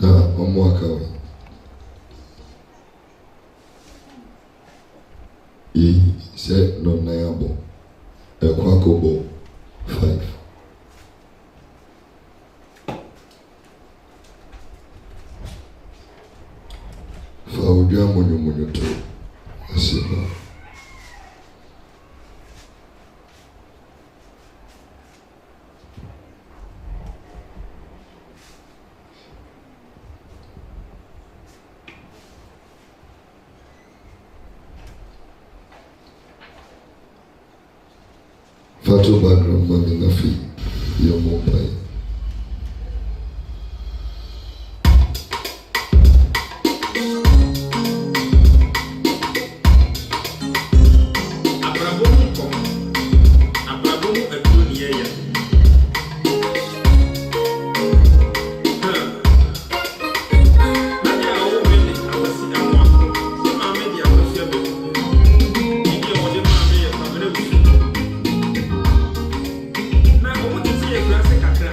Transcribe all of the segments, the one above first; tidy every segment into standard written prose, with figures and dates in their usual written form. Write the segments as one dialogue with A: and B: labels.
A: na ọmụ aka ọ yi sɛ nɔnan abɔ ɛkɔ akɔbɔ 5 fa odwa monyumonyo to ase hɔ Fato background mami na fi yomo pai.
B: Abrabomu aduniya ya. Nanya awo mele awasi amwa. Se mame di awasi abe. Idi ode mame ya pamene wusu. Na omo tisi e grase kakra.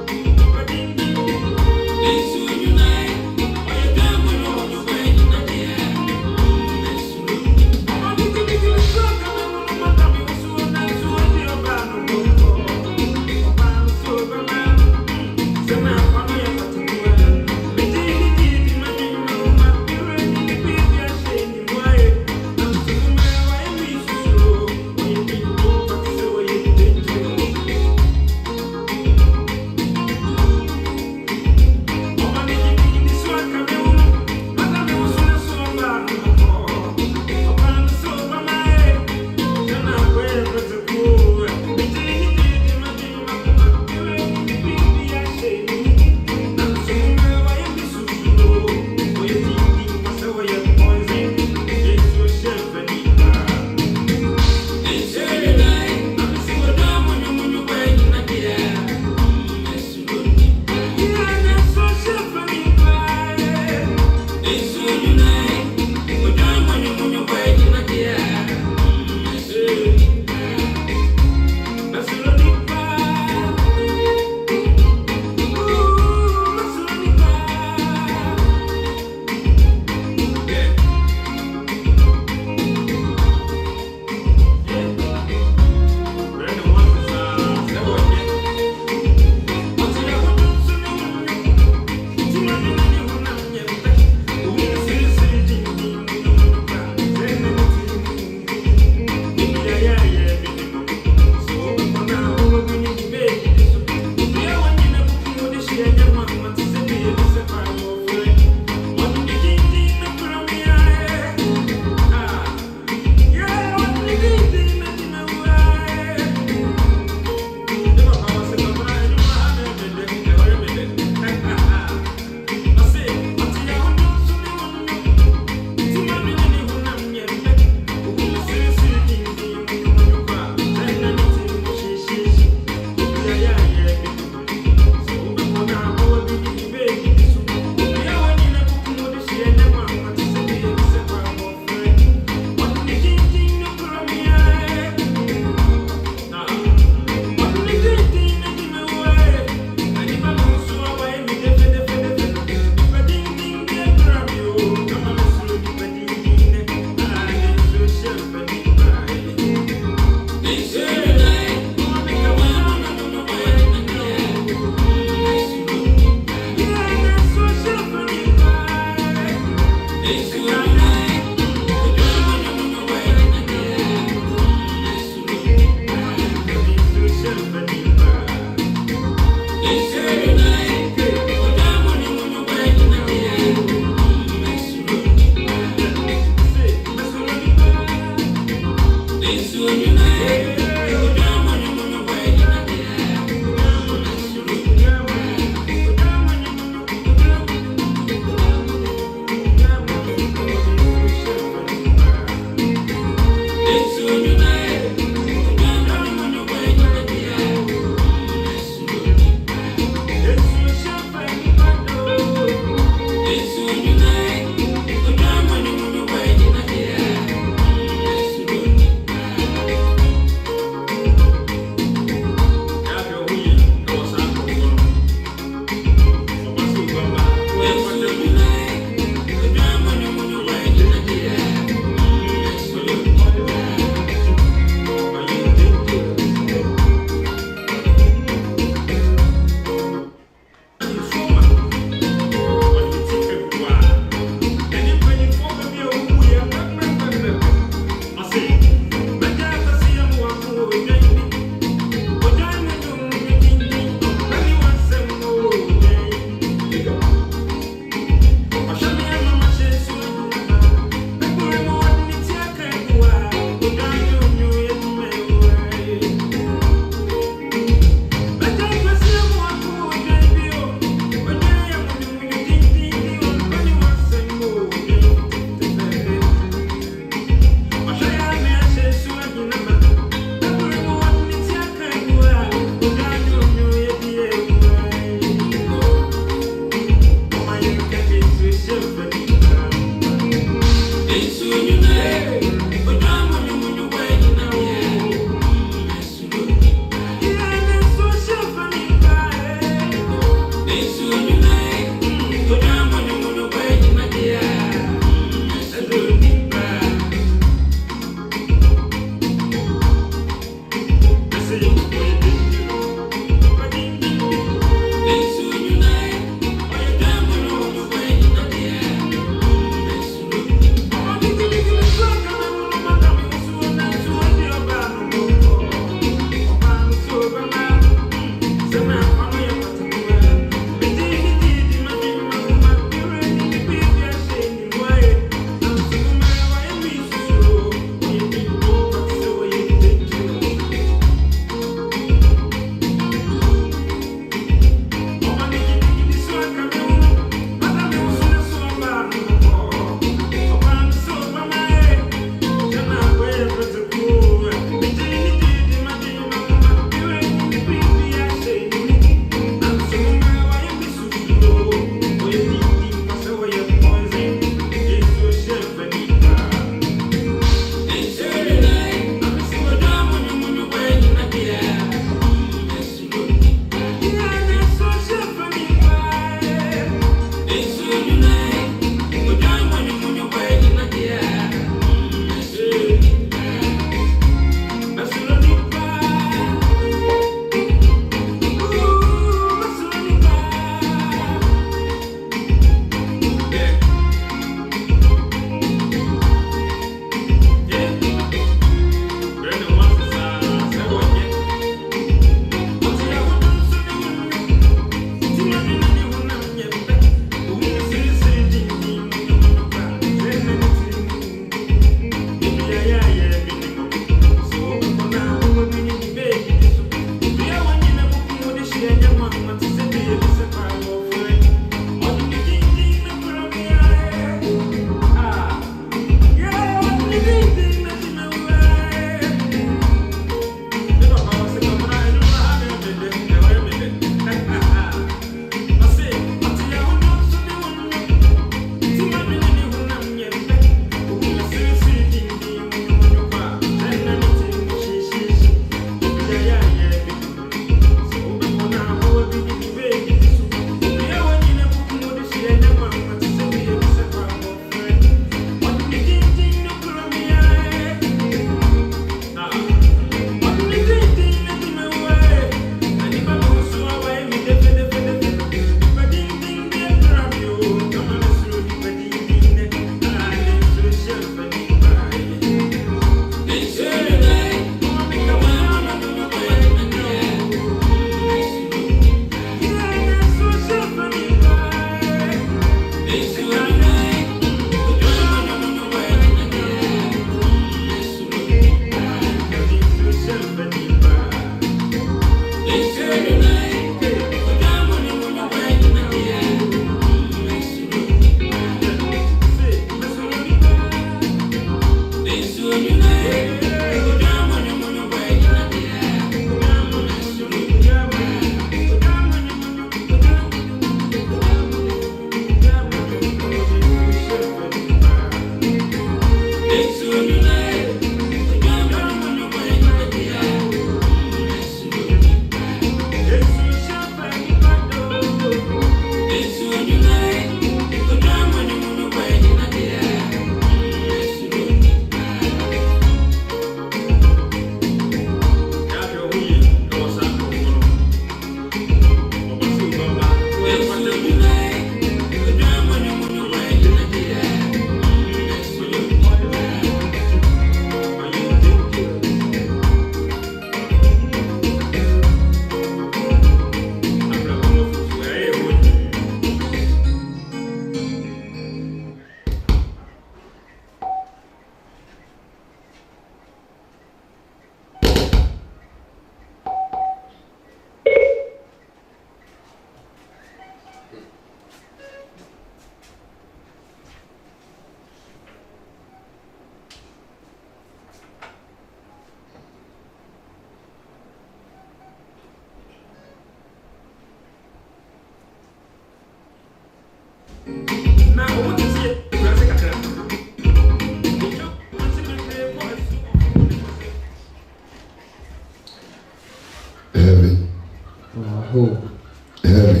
A: Heaven.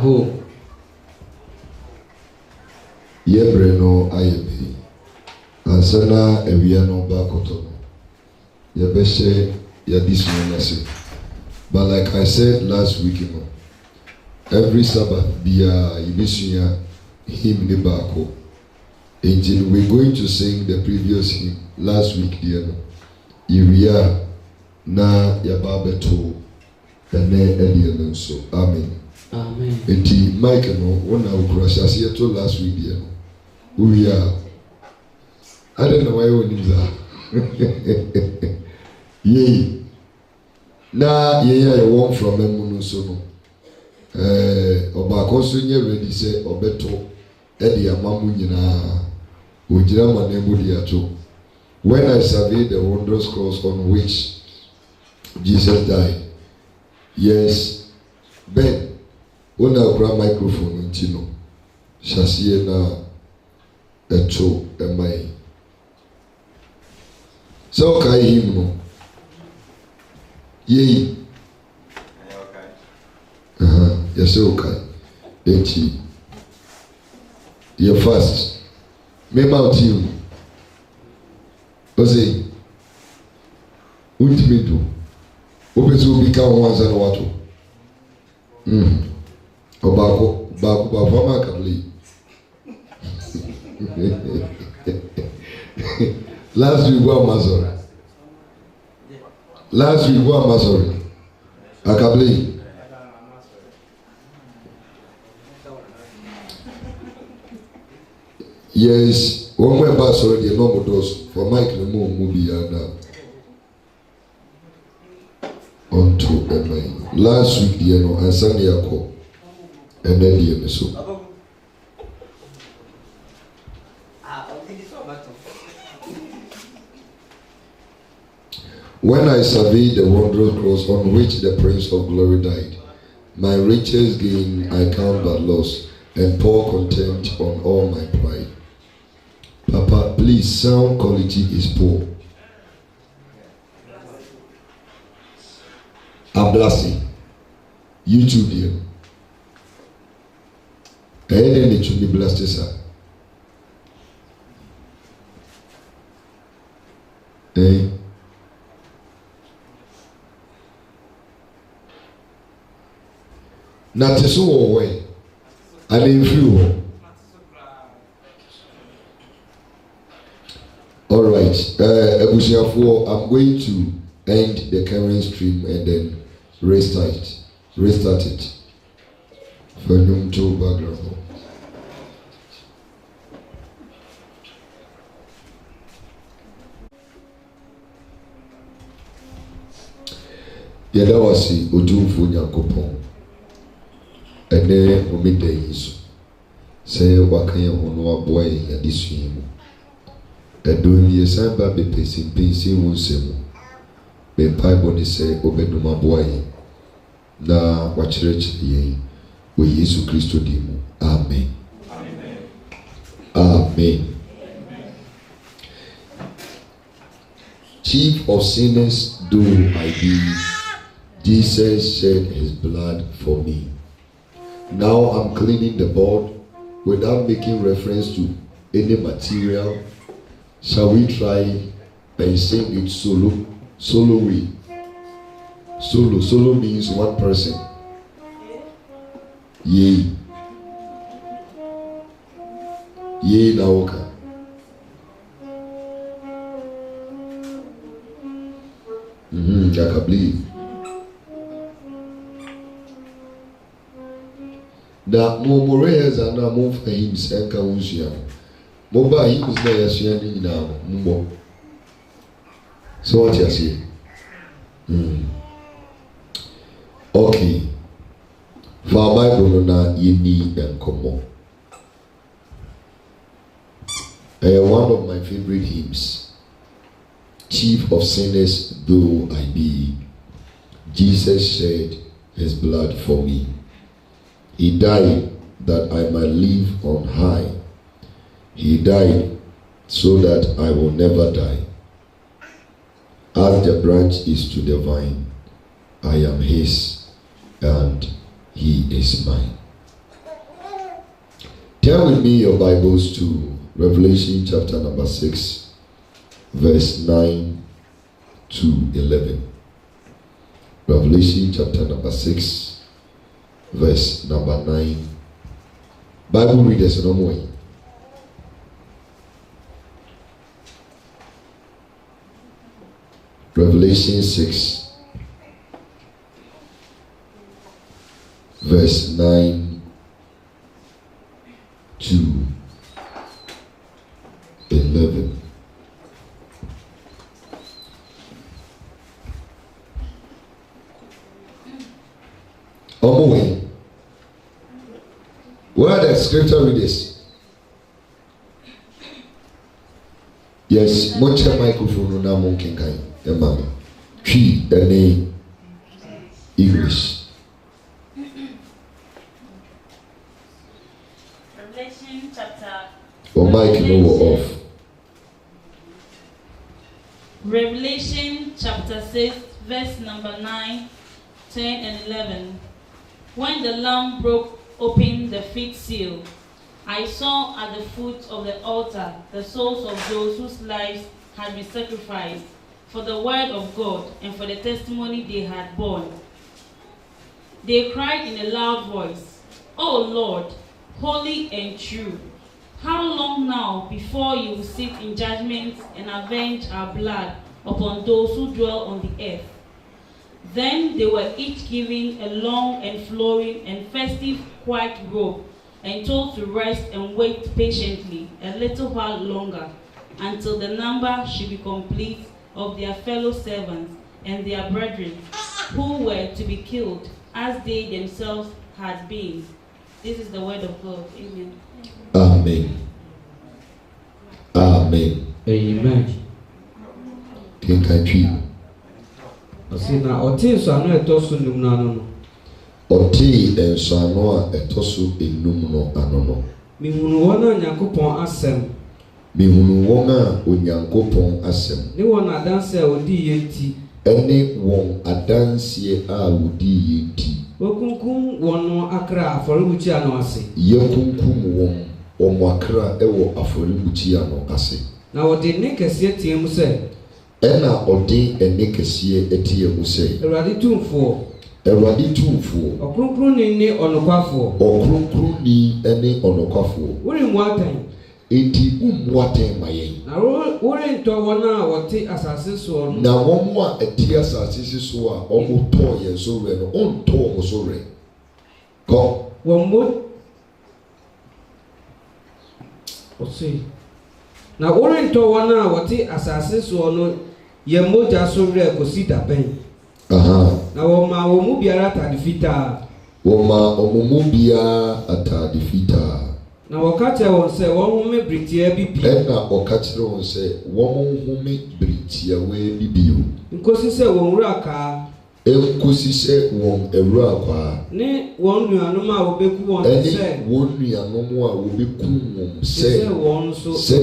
C: Aho.
A: Yebre no ayebi. Ansana ewia no ba koto no. Yebeshe yadisunu nase. But like I said last week, every Sabbath biya yibisunya hymn ne baako. And we're going to sing the previous hymn last week, dear. Iria na yababeto ene ediano so. Amen.
C: Amen.
A: Enti Mike no wona ukurashasi to last week, dear. We are. I don't know why you need that. Yay. Na ye won from emu so no. Oba koso nye ready say obeto edi amamu nyina. When I surveyed the wondrous cross on which Jesus died, yes, Ben, when I grab microphone, Shasie na echo emai. So kai him no, yei, yes okay, eti, you first. Mema otiu. Oze. Ultimato. Obezu bika wanza na watu. Obako, bako bafama kabli. Last week wa Amazon. Last week wa Amazon. Akabli. Yes, one way back sorry the normal dose for Mike the movie and onto the last week the and Sunday ako and then the so. When I surveyed the wondrous cross on which the Prince of Glory died, my riches gain I count but loss, and pour contempt on all my pride. Papa, please, sound quality is poor. I'm blasting. YouTube here. And then it should be blasted, sir. Eh? Not so way. I mean, few. All right, Ebusiafo, I'm going to end the current stream and then restart it. For new to background. Yada wasi odumfo Nyankopɔn. Ene omida yiso. Se wakanya hono aboa yadisua mu. Edon yesan ba be pesi wonsemu. Be Bible ni se obeduma boy na wakyerɛkyerɛ yɛn wɔ Yesu Kristo din mu. Amen. Amen. Chief of sinners though I be, Jesus shed his blood for me. Now I'm cleaning the board without making reference to any material. Shall we try and sing it solo? Solo way. Solo means one person. Yea. Yea naoka. Yakabli. Na mumorehas and na move hymns and kaunsia. Moba hymns na yashiani na mumbo. So what you say? Okay. For Bible na yini and komo. One of my favorite hymns. Chief of sinners though I be, Jesus shed his blood for me. He died that I might live on high. He died so that I will never die. As the branch is to the vine, I am his and he is mine. Turn with me your Bibles to Revelation chapter number 6, verse 9 to 11. Revelation chapter number 6, verse number 9. Bible readers no more. Revelation 6, verse 9 to 11. Where are the scripture readers? Yes, much microphone now monkey kind. Emma, tree, any English.
C: Revelation chapter.
A: Or mic no off.
C: Revelation chapter 6, verse number 9, 10, and 11. When the Lamb broke open the fifth seal, I saw at the foot of the altar the souls of those whose lives had been sacrificed for the word of God and for the testimony they had borne. They cried in a loud voice, "O Lord, holy and true, how long now before you will sit in judgment and avenge our blood upon those who dwell on the earth?" Then they were each given a long and flowing and festive white robe, and told to rest and wait patiently a little while longer, until the number should be complete of their fellow servants and their brethren, who were to be killed, as they themselves had been. This is the word of God. Amen.
A: Amen. Amen.
D: Amen.
A: King country.
D: Asina ɔte nsano ɛtɔ so num no ano no.
A: Ɔte nsano a ɛtɔ so enum no ano no.
D: Mihunu wɔn a Nyankopɔn asɛm.
A: Mihunu wɔn a Onyankopɔn asɛm.
D: Ne wɔn adanse a odi yɛ nti.
A: Ɛne wɔn adanse a odi yɛ nti.
D: Wɔkunkum wɔn no akra afɔrebukyia no ase.
A: Yɛkunkum wɔn akra ɛwɔ afɔrebukyia no ase.
D: Na wɔde ne kɛseɛ tie mu sɛ.
A: Ɛna ɔde ɛne kɛseɛ ɛtie mu sɛ.
D: Awurade tumfoɔ.
A: Awurade tumfoɔ.
D: Ɔkronkronni ne ɔnokwafoɔ.
A: Ɔkronkronni ɛne ɔnokwafoɔ.
D: Woremmu atɛn.
A: Enti ummu atɛn ma yɛn.
D: Na worentɔ wɔn a wɔte asase soɔ no.
A: Na wɔn a ɛte asase so a wɔn tɔɔ yɛn so wɛ no, ɔntɔ wɔn so wɛ. Kɔ.
D: Wɔn mo. Ɔse. Na worentɔ wɔn a wɔte asase soɔ no yɛ mogya so wɛ kɔsi da bɛn. Na wɔma wɔn mu biara atade fitaa.
A: Wɔma wɔn mu biara atade fitaa.
D: Na wɔka kyerɛ wɔn sɛ wɔn home biritia bi bio.
A: Ɛna ɔka kyerɛ wɔn sɛ wɔn home biritia wɔ bi bio.
D: Nkosi sɛ wɔn wura kaa.
A: Nkosi sɛ wɔn awura kwaa.
D: Ne wɔn nuanom a wɔbɛku wɔn sɛ.
A: Ɛne wɔn nuanom a wɔbɛku wɔn sɛ.
D: Sɛ wɔn nso
A: sɛ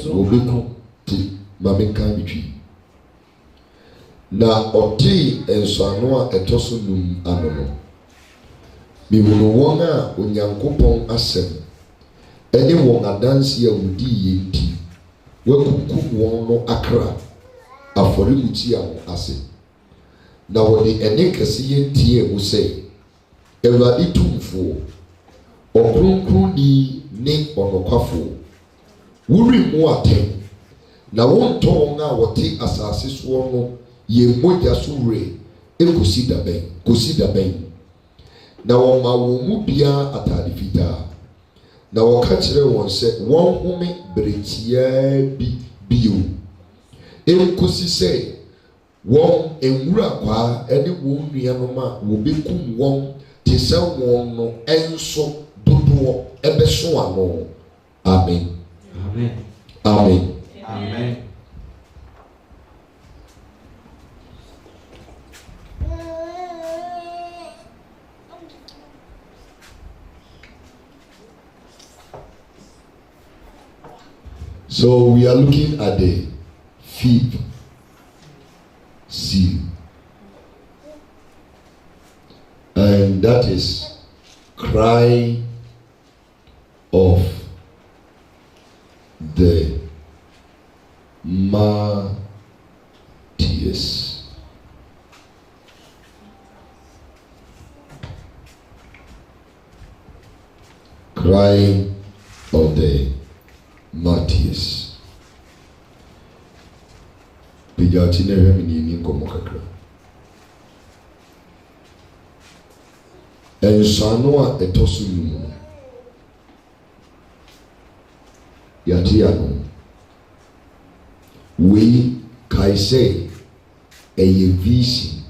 A: wɔbɛku ti maame kan bitwi. Na ɔte nsɔano a ɛtɔ so num ano no. Mihunu wɔn a Onyankopɔn asɛm ɛne wɔn adanse a wodi yɛ nti wɔakunkum wɔn no akra afɔrebukyia no ase. Na wɔde ɛne kɛseɛ tie mu sɛ Awurade tumfoɔ, ɔkronkronni ne ɔnokwafoɔ, woremmu atɛn, na wontɔ wɔn a wɔte asase soɔ no yɛ mogya so werɛ ekosi da bɛn. Na wɔma wɔn mu biara atade fitaa. Na wɔka kyerɛ wɔn sɛ wɔn home biritia bi bio. Ekosi sɛ wɔn nwura kwaa ɛne wɔn nuanom a wɔbɛkum wɔn te sɛ wɔn no ɛnso dodoɔ ɛbɛso ano. Amen.
D: Amen.
A: Amen.
D: Amen.
A: So we are looking at the fifth seal, and that is cry of the martyrs. Crying of the martyrs. Pijatine remini nkomo kakra. Ensano a etosu mu. Yatia no. We kaise eye visi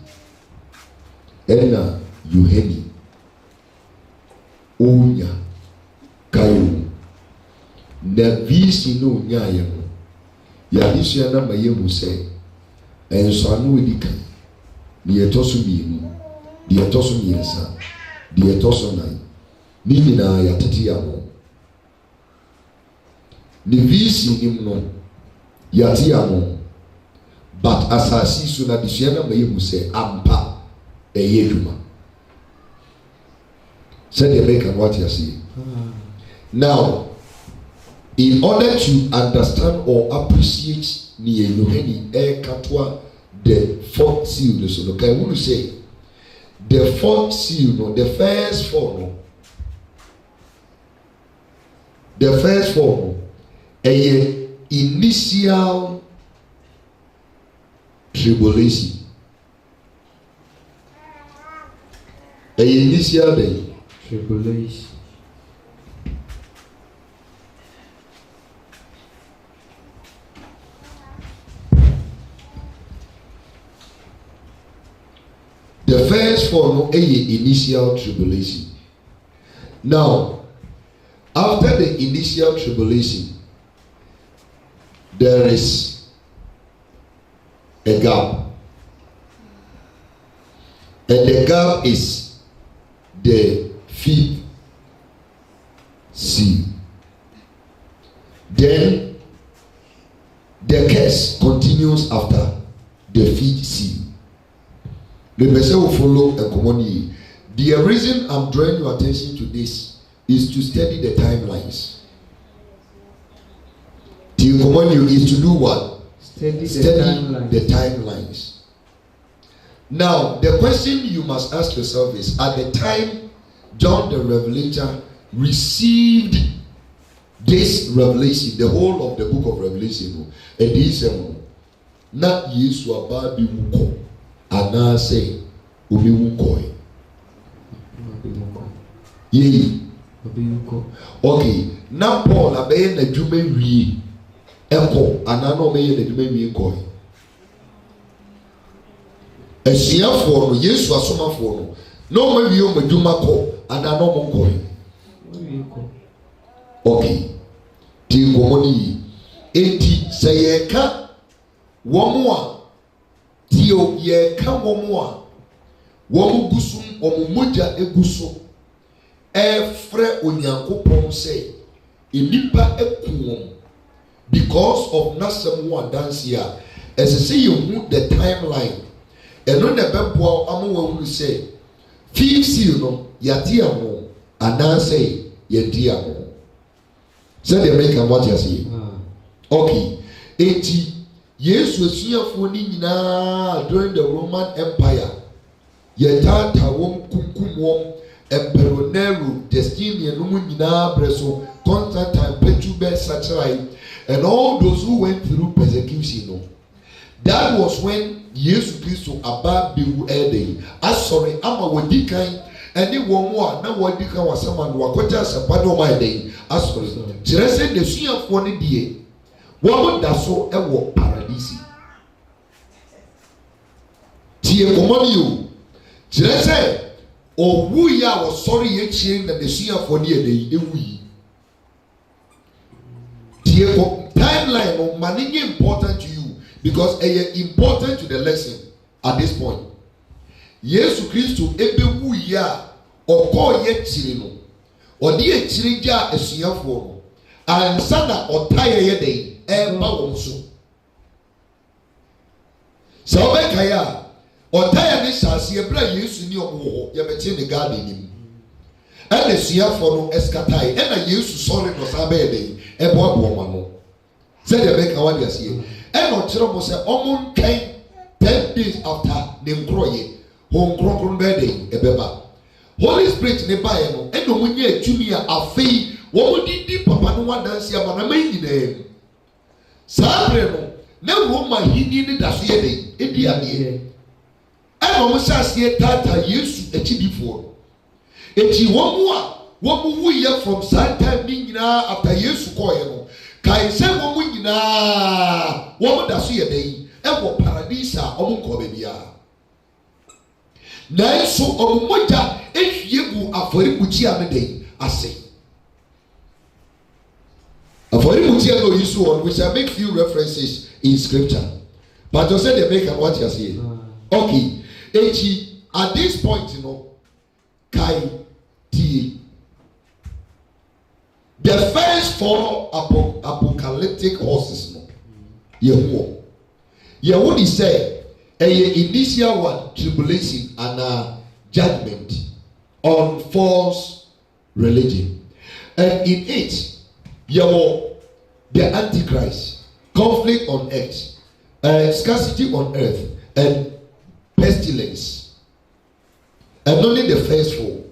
A: ena yuheni onya kayo na visi no nya ye no ya disua na maye mu se ensano edika ni etoso mienu di etoso miensa di etoso nan ni nyina ya tete ya mo ni visi nim no yati ya mo but asasi so na disua na maye mu se ampa eye dwuma said the make and what you see. Now, in order to understand or appreciate the fourth seal, so okay, I want to say the fourth seal, no, the first four, no, the first four, no, a initial tribulation, a initial day.
D: Tribulation.
A: The first four no initial tribulation. Now, after the initial tribulation, there is a gap. And the gap is the fifth seal. Then the curse continues after the fifth seal. The person will follow a common. The reason I'm drawing your attention to this is to study the timelines. The common is to do what?
D: Study
A: the timelines. Now, the question you must ask yourself is, at the time John the Revelator received this revelation, the whole of the book of Revelation, and he said, not Yesu ababi muko, anase umi muko. Ye. Okay, now Paul abaye na jume wi eko anano abaye na jume wi eko. Esiafo no Yesu asomafo no no ma wi o madwuma ko anano mo ko. Okay, ti komoni enti seyeka womo a ti o yeka womo a womo gusum womo moja eguso efre onyankopon say enipa ekum because of nasem wo dance here as say you move the timeline eno na bebo amowa hu say fifth seal no yati amo and say yati amo. Say the make and what you see. Okay. Eti Yesu esuafo ni nyina during the Roman Empire. Yetata wom kunkum wom Emperor Nero, Justinian no nyina breso, Constantine, Petruba, Sacherai, and all those who went through persecution. No. That was when Yesu Christ aba bewu ede. Asori ama wadikan ene womo na wadikan wasama no wakoja asapa no ma ede. Asori kyerɛ sɛ desuafoɔ no die wɔn da so wɔ paradise tie kɔmɔni o kyerɛ sɛ owu yi a wɔsɔre yɛ kyerɛ na desuafoɔ no yɛ de ewu yi tie kɔ timeline no ma ne nye important to you because ɛyɛ important to the lesson at this point Yesu Kristo ebewu yi a ɔkɔɔ yɛ kyerɛ no ɔde yɛ kyerɛ gya esuafoɔ no. Ansa na ɔtaeɛ yɛ den ɛba wɔn so sɛ ɔbɛkae a ɔtaeɛ ne hyɛaseɛ berɛ a Yesu ne ɔmo wɔ hɔ yɛbɛkye ne garden nim and the Sia for no escatai, and I used to sorry no Sabede, a boy, said the make our dear and on Chiramo said, Omon came 10 days after name Croye, home Cronk Bede, a beba. Holy Spirit nearby, and no one yet Jumia a fee, what did deep Papa no one dance here, but I made name. Sabreno, no woman he needed that year, India. And almost as yet Tata used a chibi for. If you want more, we are from Santa Nina after years to coil. Kai say one win na one that see a day, and what paradisa or Munkobia. Now, so on Moja, if you are for Mutia day, I say. For Mutia no issue on which I make few references in scripture. But you said they make what you say. Okay. At this point, you know, Kai T. The first 4 apocalyptic horses, no. Yehu he said, a initial one tribulation and judgment on false religion, and in it, Yehu the Antichrist, conflict on earth, scarcity on earth, and pestilence, and only the first 4.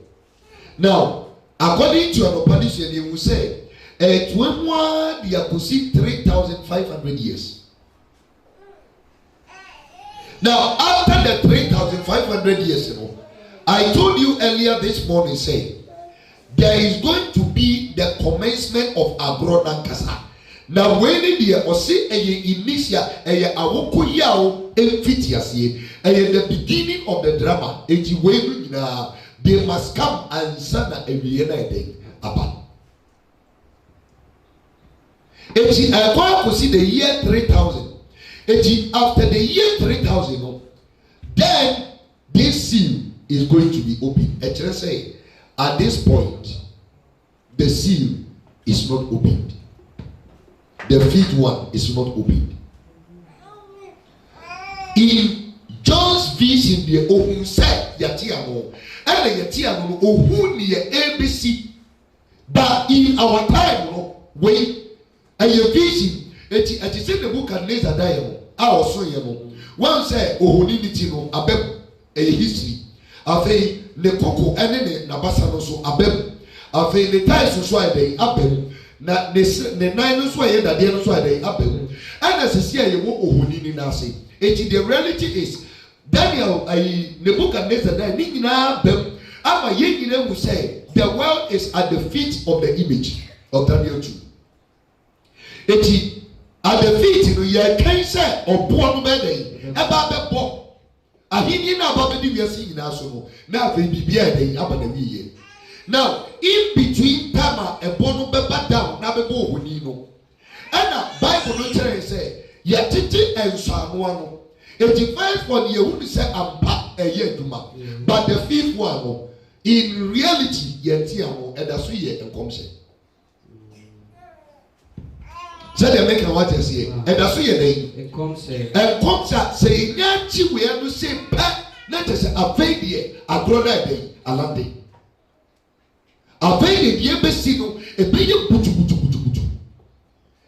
A: Now, according to an opposition, you will say, 21 they are to see 3,500 years. Now, after the 3,500 years, you know, I told you earlier this morning, say, there is going to be the commencement of Agrona Kasa. Now, when the or say a initial a awoko yao emfitiasie, the beginning of the drama, they must come and sana a day about. I go to see the year 3,000. After the year 3,000, then this seal is going to be opened. I say, at this point, the seal is not opened. The 5th one is not opened. In John's vision, the Ohun said, Yatiano, and the Yatiano, Ohun near ABC. But in our time, wait, and your vision, it is in the book of Neza Diamond. I also, one said, Ohunitino, Abeb, a history. Ave the Coco and the Nabasano, so Abeb, Ave the Tais so Abeb. Na the 9 so I that the so I Abel. And as I say, you won't Ohunini Nasi. The reality is, Daniel, the book of Nezadiah, Nina Bem, Ama Yengine will say, the world is at the feet of the image of Daniel 2. At the feet, you can say, or born bedding, about the book. I didn't know about the DVC in Asono. Now they be bearding up the year. Now, in between Tama and Bono Beba down, Nabego Hunino. And the Bible literally say, Yatiti and Samuano. If the first one you would say Ampa a year to ma. But the 5th one, in reality, Yetiamo and that's we and Comse. So they make a what you say, and that's we and Comse. And Comse say, Yanchi, we have to say, not just a baby, a grown day, a Lande. A baby, the embassy, a baby,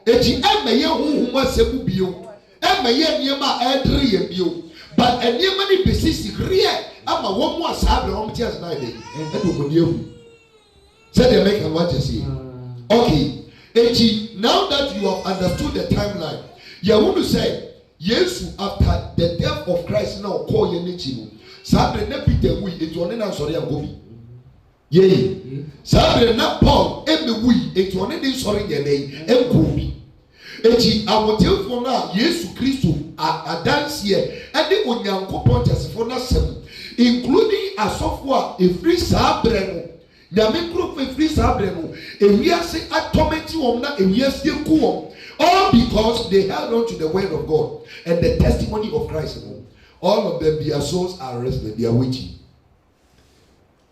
A: Eti emaye hu was a bio, emaye niema edri bio, but a niema ni besisi real. I'm a one more sabre on tears night. Said they make a what you see. Okay, Eti, now that you have understood the timeline, you want to say, yes, after the death of Christ now call your nature. Sabre ne Peter we it one na sorry am gobi. Yea. Sabre na Paul eme we it one na sorry ye dey em gobi. Eti awotelfo na Yesu Kristo adanse and the Onyankopon tesefo na sem including asofo a efri sabre no nyame krofo efri sabre no ewiase atometi wom na ewiase ku wom, all because they held on to the word of God and the testimony of Christ. All of them, their souls are rested, they are waiting.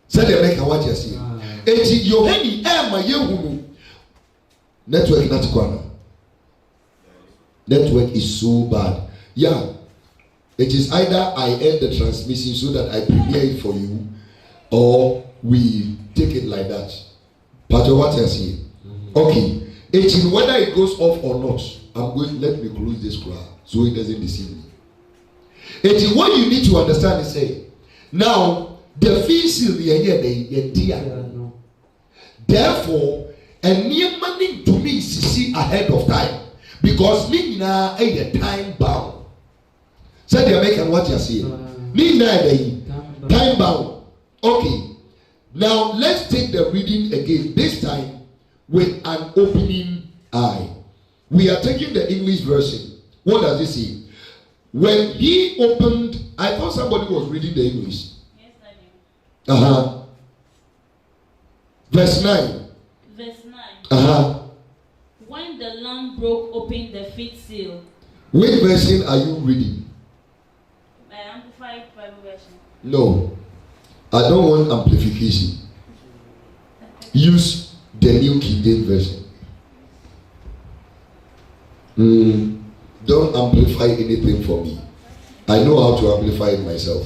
A: Say they make a what you see. Eti Yohani ema yehunu network not kwana. Network is so bad. Yeah, it is either I end the transmission so that I prepare it for you, or we take it like that. But what I see, okay, it's whether it goes off or not. I'm going. Let me close this crowd so it doesn't deceive me. It's what you need to understand is say, now the fees in the therefore, and near money to me see ahead of time because me now a time bound. Say the American what you see. Me now time bound. Okay. Now let's take the reading again. This time with an opening eye. We are taking the English version. What does it say? When he opened, I thought somebody was reading the English.
C: Yes, I do.
A: Verse 9.
C: Verse 9. When the Lamb broke open the fifth seal.
A: Which version are you reading?
C: Amplified Bible version.
A: No. I don't want amplification. Use the New King James Version. Don't amplify anything for me. I know how to amplify it myself.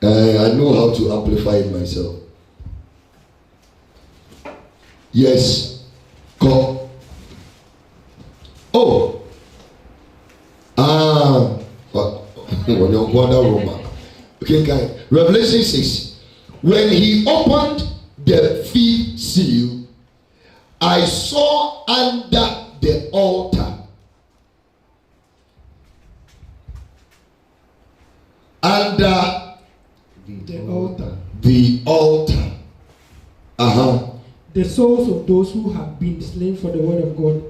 A: I know how to amplify it myself. Yes. Go. Oh. Okay, Revelation 6. When he opened the fifth seal, I saw under the altar. Under
E: the altar.
A: The altar.
E: The souls of those who have been slain for the word of God.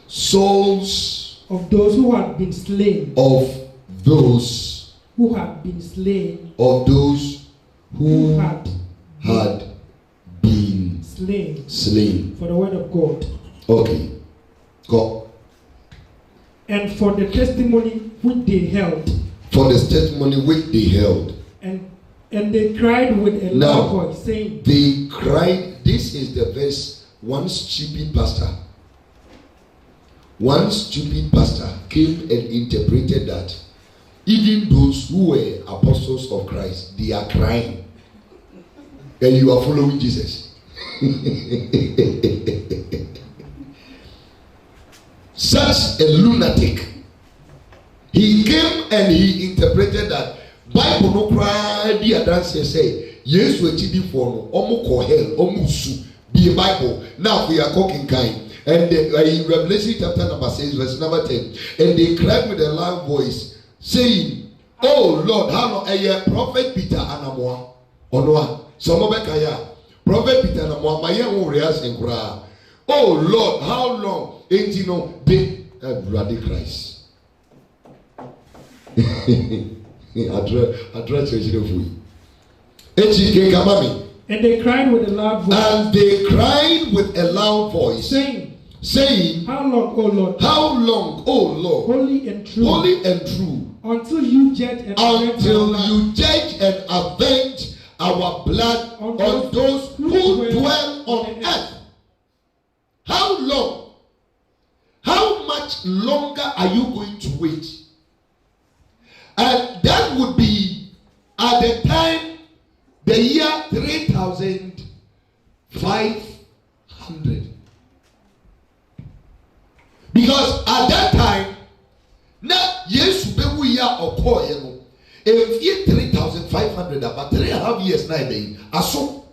A: Souls
E: of those who have been slain.
A: Of those
E: who have been slain.
A: Of those who had been slain
E: for the word of God.
A: Okay. Go.
E: And for the testimony which they held.
A: For the testimony which they held.
E: And they cried with a loud voice, saying.
A: They cried. This is the verse. One stupid pastor came and interpreted that even those who were apostles of Christ, they are crying. And you are following Jesus. Such a lunatic. He came and he interpreted that Bible no cry the dance say yes we did for no omo ko hell omo su the Bible. Now we are talking kind. And in Revelation chapter number 6 verse number 10, and they cried with a loud voice, saying, "Oh Lord, how long a prophet Peter anamwa onwa some bekaya prophet Peter anamwa my reas and cry. Oh Lord, how long ain't you know they bloody Christ." Address
E: and they cried with a loud voice.
A: And they cried with a loud voice, saying,
E: How long, O Lord?
A: How long, O Lord?
E: Holy and true.
A: Holy and true.
E: Until you judge and
A: avenge our blood on those who dwell on earth. How long? How much longer are you going to wait? And that would be at the time, the year 3,500. Because at that time, now yes, we are a core, if year 3,500, about 3.5 years now, aso.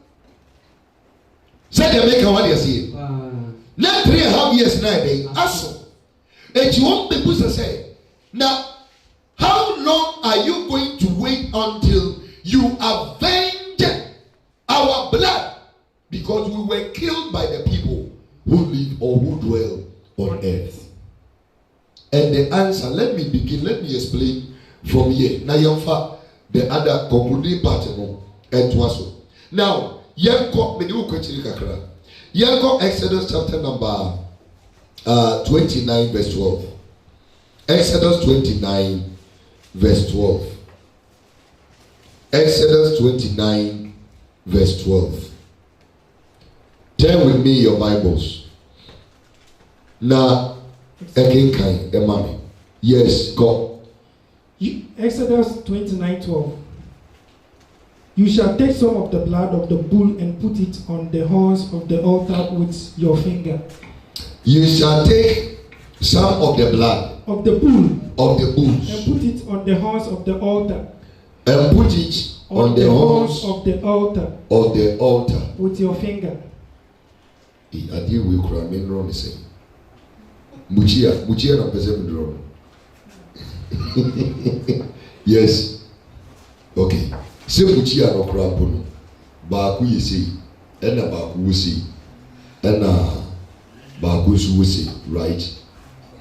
A: Say the American what you see. Now 3.5 years now, aso. And you want people to say, now, how long are you going to wait until you avenge our blood? Because we were killed by the people who live or who dwell on earth. And the answer, let me explain from here. Now, the other concluding part, and now, Exodus chapter number 29, verse 12. Exodus 29, verse 12. Exodus 29, verse 12. Turn with me your Bibles. Now, again, kind, mommy. Yes, go.
E: Exodus 29, 12. You shall take some of the blood of the bull and put it on the horns of the altar with your finger.
A: You shall take some of the blood
E: of the bull
A: and
E: put it on the horns of the altar.
A: And put it on the horns
E: of the altar.
A: Of the altar.
E: With your finger.
A: I deal with Kramin Ron saying. Muchia na pese mdro. Yes. Okay. Se muchia no krampo no. Ba ku yesi. Ena ba ku wusi. Ena ba ku su wusi, right?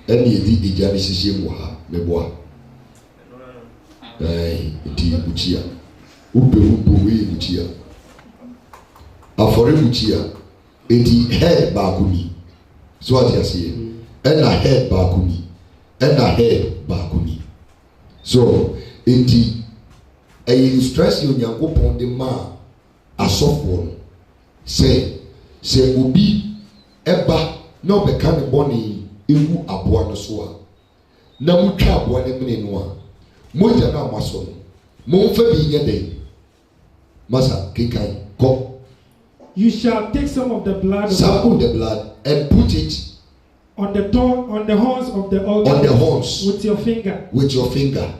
A: Eni edi ejani sisi mu ha meboa. Enti muchia. Ube we muchia. Afore muchia. Enti head ba ku ni. So what you say? Ena head ba ku ni. Ena head ba ku ni. So enti e stress you Nyankopon de ma asofo no. Say obi eba na obeka ne boni ewu aboa no so a na mutwa aboa ne mene no a moja na amaso no mo mfa bi nye den masa kinkan ko.
E: You shall take some of the blood
A: and put it
E: on the horns of the altar.
A: On the horns
E: with your finger.
A: With your finger.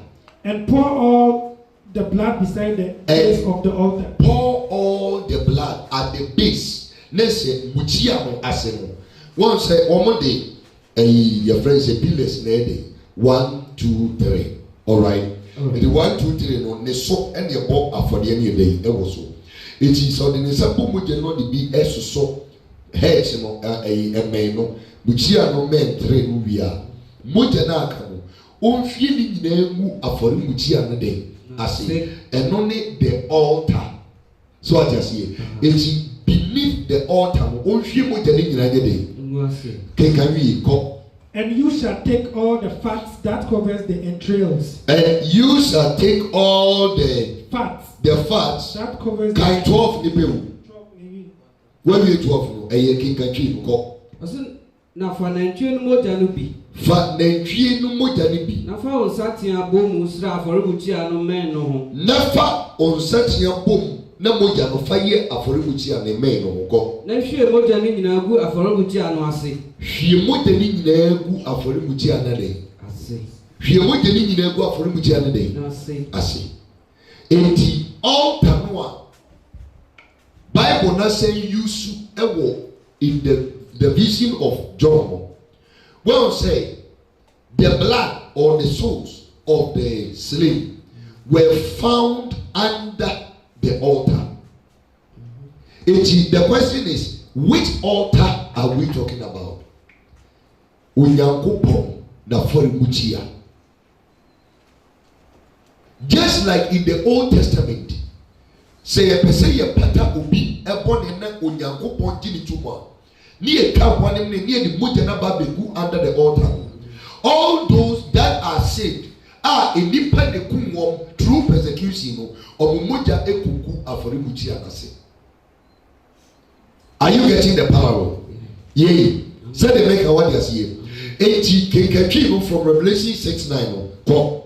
E: And pour all the blood beside the base of the altar.
A: Pour all the blood at the base. Nese muchia mo asemo. One say omode your friend say pillars nede 1 2 3. All right. The 1 2 3 no ne so and the bob afode any day e wo so. It is so the sample moje no de bi esoso head no men no muchia no men 3 no bia. Moje na aka no onfie ni nyina egu afore muchia no de ase eno ne the altar. So what you see it beneath the altar no onfie moje ni nyina de can we go.
E: And you shall take all the fats that covers the entrails.
A: And you shall take all the
E: fats
A: that
E: covers
A: the 12 nipe. When you 12 no eye king country go.
D: Na fa nantwie no moja no bi.
A: Fa nantwie no moja no bi.
D: Na fa onsatia bom sra aforibuchia no men no ho.
A: Na fa onsatia bom na moja no fa ye aforibuchia ne men no go.
D: Na hwie moja ni nyina gu aforibuchia no ase.
A: Hwie moja ni nyina gu aforibuchia na de.
D: Ase.
A: Hwie moja ni nyina gu aforibuchia na de.
D: Ase.
A: Ase. Enti altar no a Bible na say use ewo in the vision of John. Well say the blood or the souls of the slain were found under the altar. The question is, which altar are we talking about? Unyankopon na forimuchia. Just like in the Old Testament, say a person ye pata obi ebone na unyankopon gini tuma. Ni e ka one ni e moja na ba begu under the altar. All those that are saved are nipa de kumwom through persecution no omoja ekuku aforimuchi anase. Are you getting the power? Yeah. Say the make what you see. 80 keketwi from Revelation 6:9 no. Go.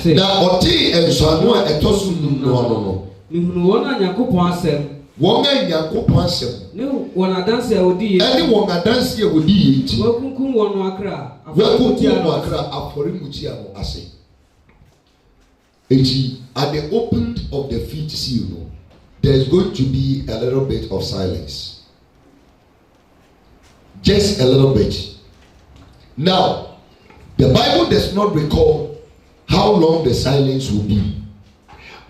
A: Na oti ensano a etosu no.
D: Mihunu wona Nyankopon asem.
A: Wona Nyankopon asem.
D: Ne wona adanse a odi ye.
A: Eni wona adanse a odi ye ti.
D: Wakunkum wono akra.
A: Wakunkum wono akra aforimuchi amo ase. Eji at the open of the fifth seal no, there is going to be a little bit of silence. Just a little bit. Now, the Bible does not record how long the silence will be.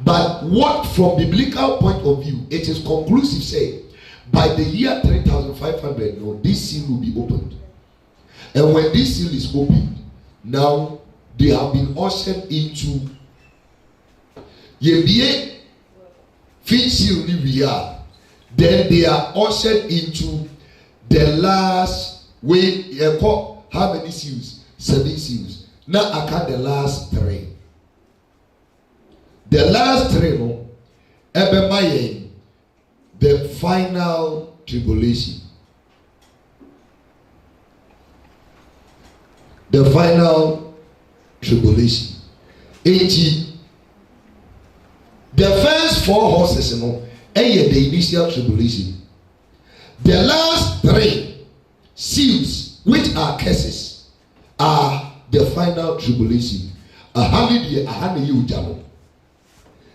A: But what from biblical point of view, it is conclusive say, by the year 3500, no, this seal will be opened. And when this seal is opened, now they have been ushered into Yebie fifth seal ni we are. Then they are ushered into the last way. How many seals? 7 seals. Now I count the last 3. The last 3 no, the final tribulation. the final tribulation. 80. The first 4 horses, you know, the initial tribulation. The last 3 seals, which are curses, are the final tribulation.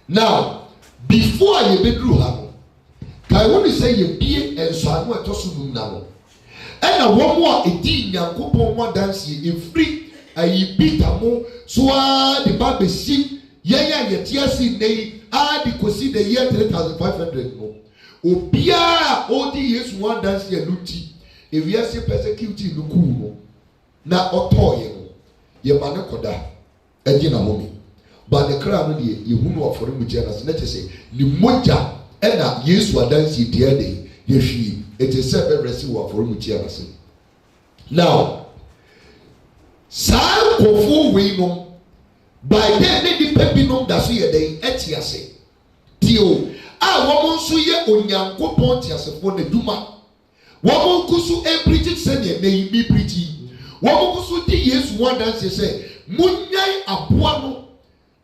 A: Now, before you be through Hano, I want to say you be and so I want to soon now. And a one more a dean, Yankupon one dance ye free, a beat a mo, so the baby sheep, yea, yet yes, nay, I because the year 3,500 more. Obia, all the years one dance ye luti, if we are persecuting the cool. Now, Otoy, ye manakoda, a dinner mommy. But the crown you who are for him, as let us say, Limoja, and yes, what dance ye dear day, yes, she, it is seven receiver for him. Now, Sam Kofu Wino, by then they depend on that year day, etiase. Tio, woman suye onyanko pontias for the Duma. Woman kusu and preaching senior name be pretty. Woman kusu di yes one dance say, Munyai abuano.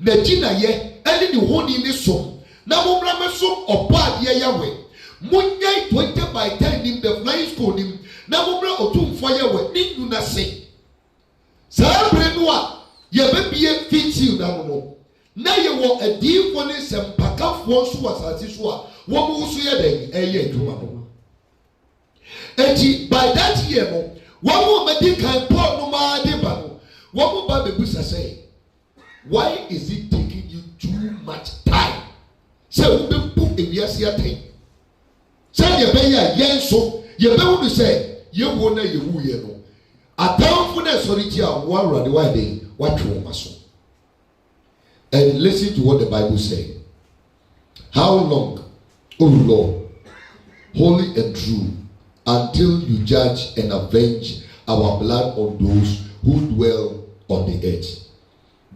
A: Najina ye, any the one in this song. Now, Mumramasum or bad ye Yahweh. Munyai 20 by 10 in the flying school him. Now, Mumra or 2 fire with Nina say. Sabrenua, ye baby a fit you now. Now you want a deep one is and pack up one so as I saw. What will see a year to Mamma? And by that year, one more medical port no more debano. What will Baby Busa say? Why is it taking you too much time? So we put in your thing. Say you pay a so you be to say you won't you who you know. A town for the solitude one run one day, what you must. And listen to what the Bible says. How long, O Lord, holy and true, until you judge and avenge our blood on those who dwell on the earth?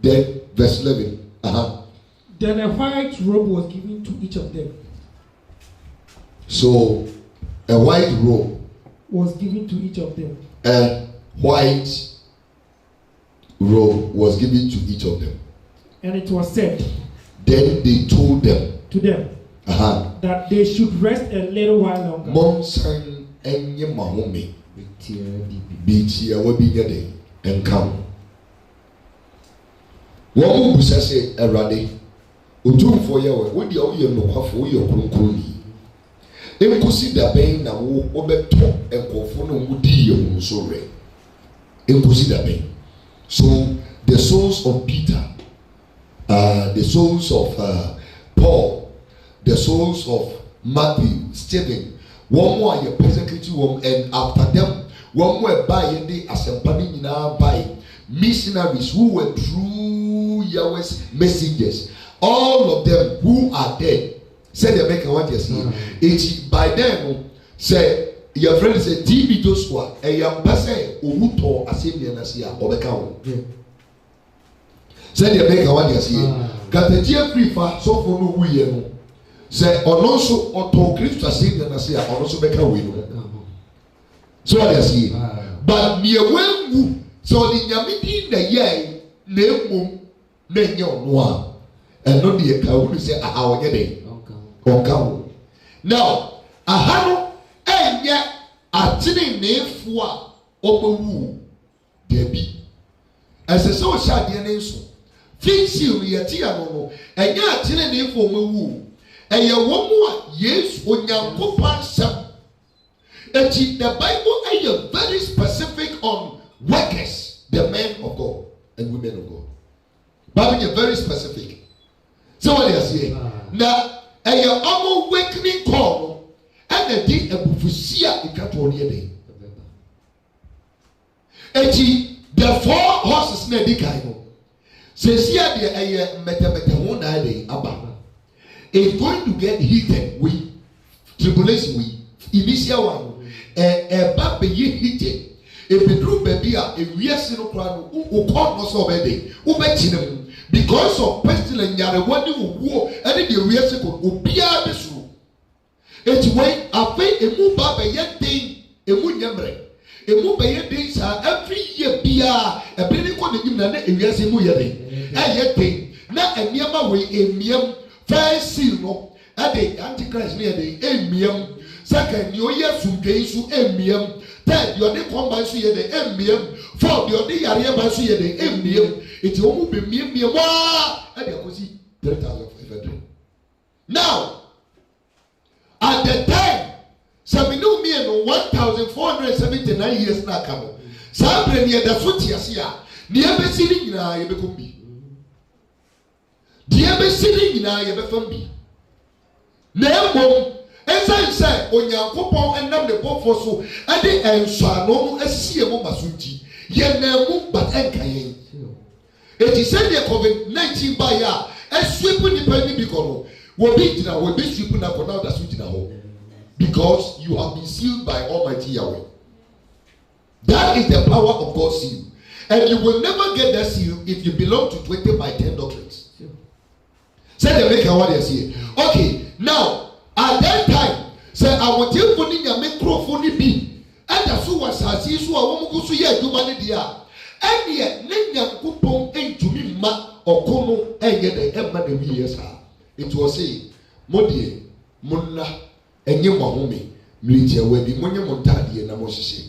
A: Then, verse 11.
E: Then a white robe was given to each of them.
A: So, a white robe
E: was given to each of them.
A: A white robe was given to each of them.
E: And it was said,
A: then they told them
E: to them that they should rest a little while longer. Monsan
A: enye mahome bitia wabi gade and come. Wɔn mu busa sɛ Awurade otumfo yɛ wɔ wodi a woyɛ nokwafo woyɛ kronkronni enkosi da bɛn na wo wobɛtɔ nkɔfo no mu di yɛ mu so rɛ enkosi da bɛn. So the souls of Peter, the souls of Paul, the souls of Matthew, Stephen, wɔn mu a yɛ persecute wɔn, and after them wɔn mu ɛba yɛ de asɛmpa ne nyinaa ba missionaries who were true Yahweh's messengers, all of them who are dead, said they make what you see. It by them say your friend said TB Joshua a young person who told Assembly and Asia or the cow. Said they make what you see. Got the dear free far so for no we know. Say on also or to Christ Assembly and Asia or also make a window. So what you see. But near when so the Yamidi the yay name nenyo noa and no the cow say our getting on cow. Now ahano enya atini nefua obowu debi as a so shadi enso fix you yeti anono enya atini nefua obowu eye womu yes onyankopan sem. The Bible is very specific on workers, the men of God and women of God. Bible is very specific. So what they are saying now, a almost awakening call and the day a bufusia in Catonia day. The 4 horses na di kaino. Says here the meta day abba. It's going to get heated with tribulation with initial one. Baby heated. If the group baby are a yes in Ukraine, who caught no so bad, who bet him because of pestilence, yard one who war, and the yes who be out this room. It's when I pay a move by yet day, a moon yambre, a move by yet days are every year be a ebini ko ne nim na na ewiase mu ye den eye den na eniema we emiem first seal no ade antichrist ne ye den emiem second ni oye sumdwe su emiem third you dey come by su ye den emiem fourth you dey yare by su ye den emiem eti omu be miem wa ade akosi 3,500. Now at the time Saminu me no 1,479 years na kamo. Sabre ni da so tiasia. Ni ebesiri nyina ye bekombi. Di ebesiri nyina ye befambi. Na emom ensanse onyankopon enam ne bofo so ade ensuano no asie mo masunti. Ye na mu but enkayen. Eti say the COVID-19 ba ya eswepu ni pani bi kono. Wo bi jina wo bi swepu na kono da so jina ho. Because you have been sealed by Almighty Yahweh. That is the power of God's seal. And you will never get that seal if you belong to 20 by 10 doctrines. Say the maker what they say. Okay, now at that time, say I want you to put in your microphone be. And that's who was as you so I won't go to your human dia. And yet, Nanya coupon ain't to me ma or como and yet the emma the years. It was say, Modie, Munna. Enye mahome mlitia webi monye montadie na mosese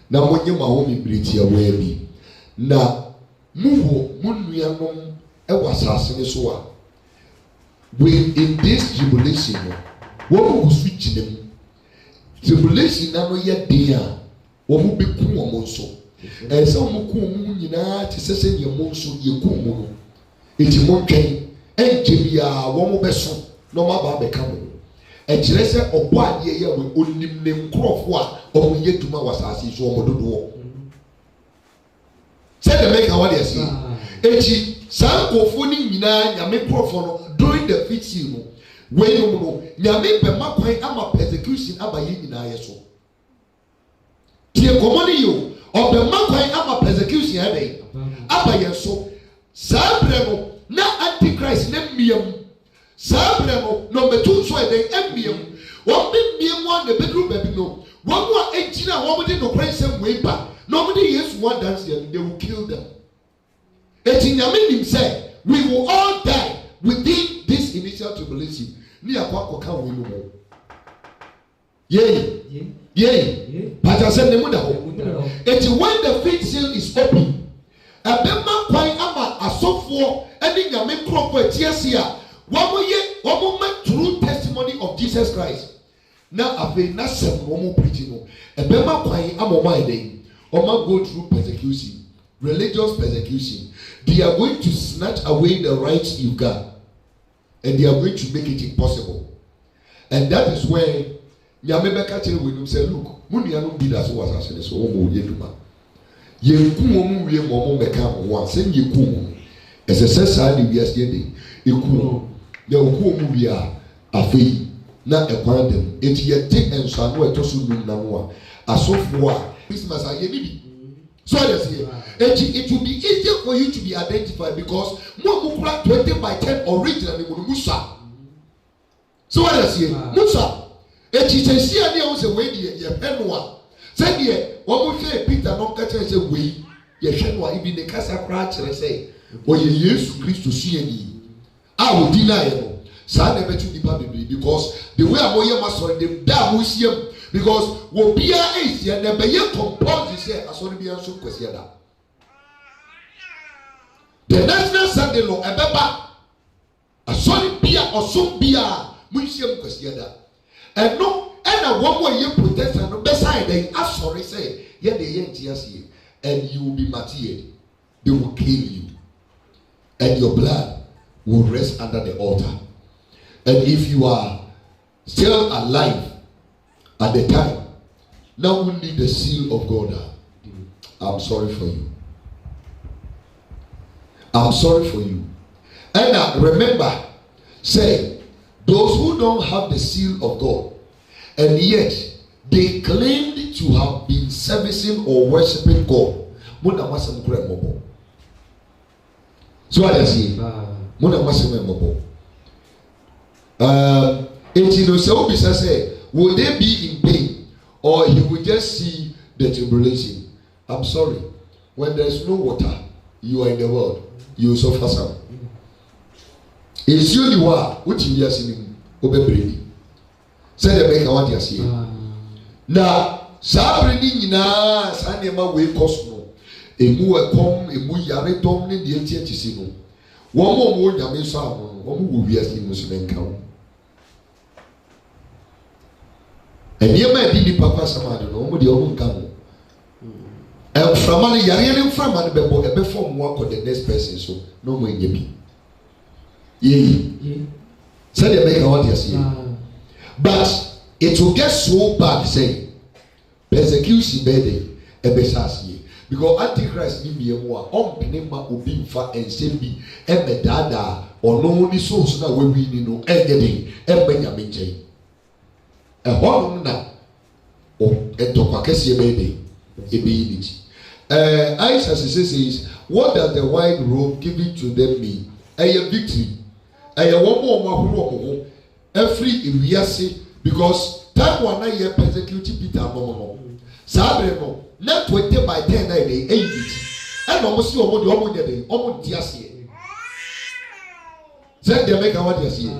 A: na monye mahome mlitia webi na muwo munuanom ewasase ne so a we in this tribulation wo wo switch them tribulation na no ye den a wo mu beku wo mo so ese wo mu ku mu nyina te sese ne mo so ye ku mu no eti montwen enje bia wo mo beso no ma ba be ka mo ejire se obo ade ye we onim ne nkrofo a omo ye duma wasase so omo dodo say the make what they say echi sankofo ni nyina nyame krofo no during the fifth seal no we no nyame be makwan ama persecution abaye nyina ye so tie komoni yo obe makwan ama persecution ade abaye so sabre no na antichrist na miem Sabre no number 2 so dey emiem won be miem one the bedroom baby no won wa ejina won dey no kwensem we ba no dey yes one dance them they will kill them etinyame nim say we will all die within this initial tribulation ni akwa ka we no mo ye pastor say nemu da ho eti when the fifth seal is open abema kwan ama asofo eni nyame krofo etiasia One true testimony of Jesus Christ. Now, I've been not some woman preaching. A bema kwai amoma ide. Oma go through persecution, religious persecution. They are going to snatch away the rights you got, and they are going to make it impossible. And that is where Yamebeka tell when you say, "Look, muni anu be that was as so omo yeduma. Yeku omo we momo meka one send yeku. As a sense we yesterday, yeku. The oku mu bia afei na ekwan dem eti ye take enso anu etoso num na no a asofo a Christmas aye bibi so let's say it will be easier for you to be identified because mo kura 20 by 10 original ni mo musa so let's say musa eti sesi ani o se we die ye penwa say die wo mo hwe Peter no ka kire say we ye hwenwa ibi ne kasa kura kire say o ye Yesu Kristo suani I will deny it. So I never took the Bible because the way I'm going to sorry them that was him because what be is here never yet composed say I saw be answer question that. The national Sunday law ebeba I saw be or some be a museum question that. And no and a one more year protest and beside they I sorry say yeah the NTS and you will be martyred. They will kill you and your blood will rest under the altar. And if you are still alive at the time, now only the seal of God. I'm sorry for you. I'm sorry for you. And remember, say, those who don't have the seal of God, and yet they claimed to have been servicing or worshiping God. So I say, say, will they be in pain or he will just see the tribulation? I'm sorry. when there is no water, you are in the world, you suffer some. It's usually what you are seeing. Obey. Say the make I want to see. Now, Sabrini na Sanema way cosmo. Emu emu yare domini the ATHC. One more Yamin Sam, one will be asking Muslim count. And you might be Papa Samado, no more the own camel. And from money, Yarian from money before work on the next person, so no more in me. Ye, said the make I want to see. But it will get so bad, say, persecution bede, a besasi. Because Antichrist ni me more, pinema obi fa and sembi, dada, or no only souls na we no engeding, Benjamin. A horn na, or a topakesi bede, a being. Isaiah says, what does the white robe given to them mean? A victory. A one more every iriasi, because time one I hear persecuting Peter no. Sabre no, not 20 by 10 day, 8 and almost you almost almost diasi. Said they make a what you see.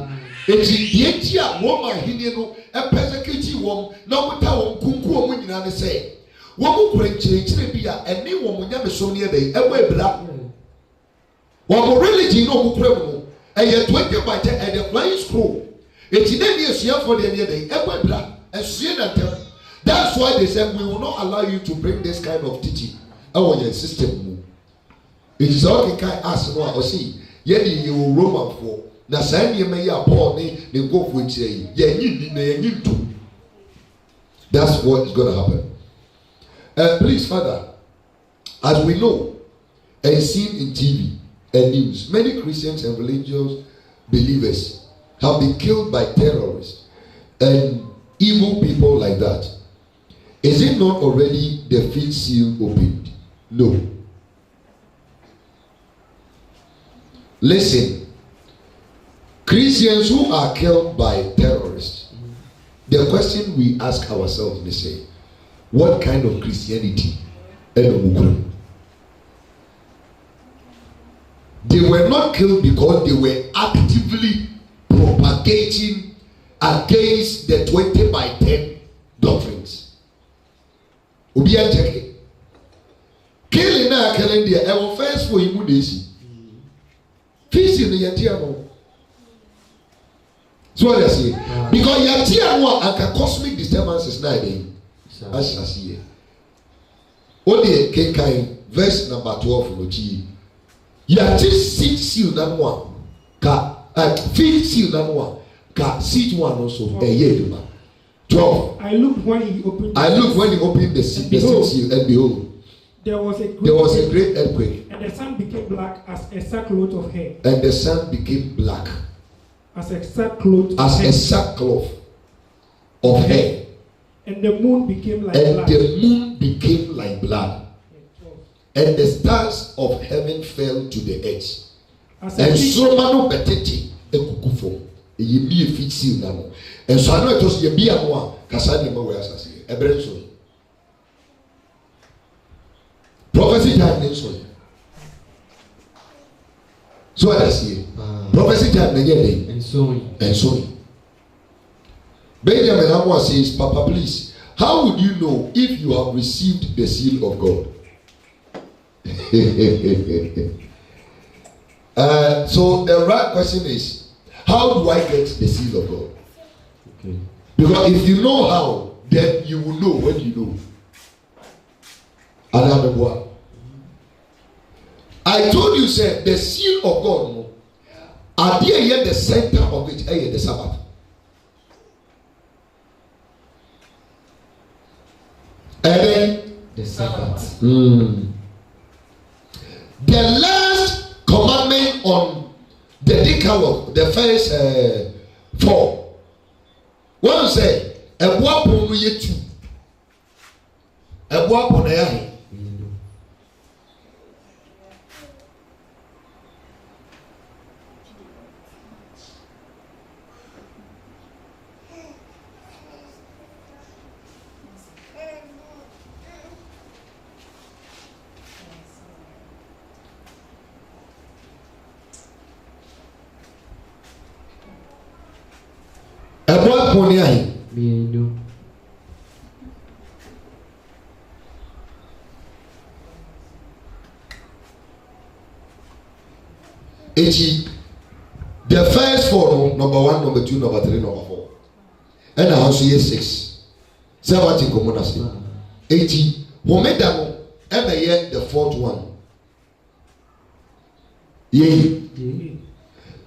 A: It's the 8 woman hidden a persecuting woman, no matter kunku woman in say. Woman change be a new woman never so near day, a way black. One religion no criminal, and yet 20 by 10 at the flying scroll. It's in any year for the day, a way black, and see that. That's why they said we will not allow you to bring this kind of teaching. Our system. It is all the kind ask no or see. Yet you Roman for. Now send you may upon me, they go for it. You to. That's what is going to happen. Please, Father, as we know and seen in TV and news, many Christians and religious believers have been killed by terrorists and evil people like that. Is it not already the fifth seal opened? No. Listen, Christians who are killed by terrorists, the question we ask ourselves, we say, what kind of Christianity? They were not killed because they were actively propagating against the 20 by 10 doctrines. Obi a check. Killing na killing there. I will first for him this. Fishing the yatiamo. So what I say? Because yatiamo and cosmic disturbances na day. As I see. Only Kenkai verse number 12 no chi. Yati seed seal na one. Ka fifth seal na one. Ka seed one also. Year 12.
E: I looked when he opened
A: the seal, and behold,
E: there was a
A: great earthquake.
E: And the sun became black as a sackcloth of hair.
A: And the sun became black
E: as a sackcloth
A: of hair.
E: And the moon became like
A: blood. And the stars of heaven fell to the earth. And so manu betete ekukufo. Ye fit seal now. And so I know it was ye be a one. Kasani ma we asasi. Ebrenso. Prophecy time in so. So I see. Prophecy time again. And so. Benjamin Amwa says, Papa, please, how would you know if you have received the seal of God? So the right question is, how do I get the seal of God? Okay. Because if you know how, then you will know when you know. I told you, said the seal of God. Are there yet the center of it? The Sabbath. And then
D: the Sabbath.
A: The last commandment on the Decalogue, the first 4. One say, a weapon we yet two. A weapon I. The first 4 number 1, number 2, number 3, number 4. And I also hear 6. 7 in common as 80. Homedano ever yet the 4th one. Yea.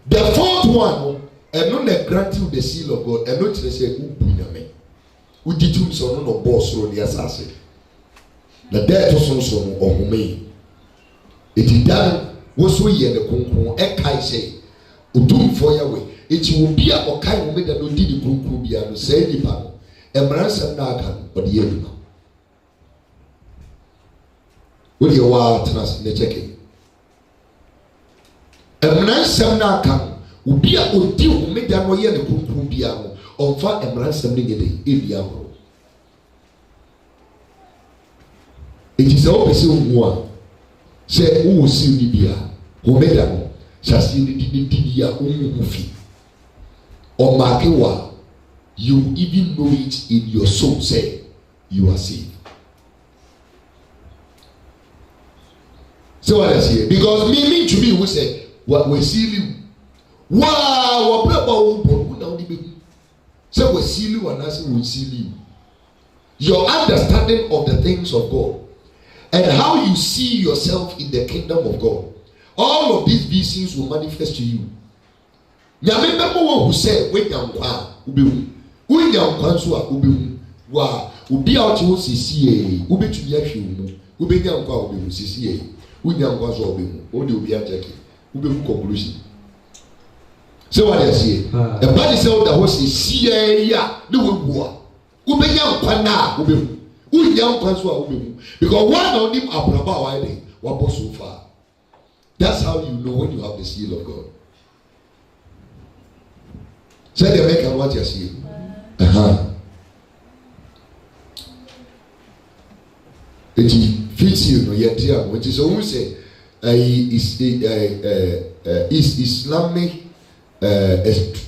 A: The 4th one, and not the grant you the seal of God, and not to say, who did you so no boss or the assassin? The death was also or me. It is done, was we in the Kunku, and Kai say, Udum for your way. It will be a kind of way that no did the Kunku be able to say the panel, and ransom Nagan or the enemy. Will you want us in the checking? Ransom Nagan. Ubi a odi o me da no ye ne kunkun bia no onfa emransam ne gede ebi ahoro eti se o pese omu a se o si ni bia o me da no sasi ni di ya omu fi o makewa you even know it in your soul say you are saved. So what I say, because me to me who say what we see you. Wow, what about who now the baby? So we see you and as we see you. Your understanding of the things of God and how you see yourself in the kingdom of God. All of these visions will manifest to you. Ya remember one who said, "Wait down, ubehu. Wait down, kwansua ubehu. Wow, ubi out you see ube to yashi umu. Ube down kwa ubehu see. Ube down kwansua ubehu. Ode ubi ajaki. Ubehu conclusion." So what I say, the body said that was a ya no war. Ubeyam Pana, Uyam Kwanswa Ubu. Because one of them are Braba Wide, Wapo so far. That's how you know when you have the seal of God. Say the make and what you see. It fits you, no yet, which is always say, is Islamic.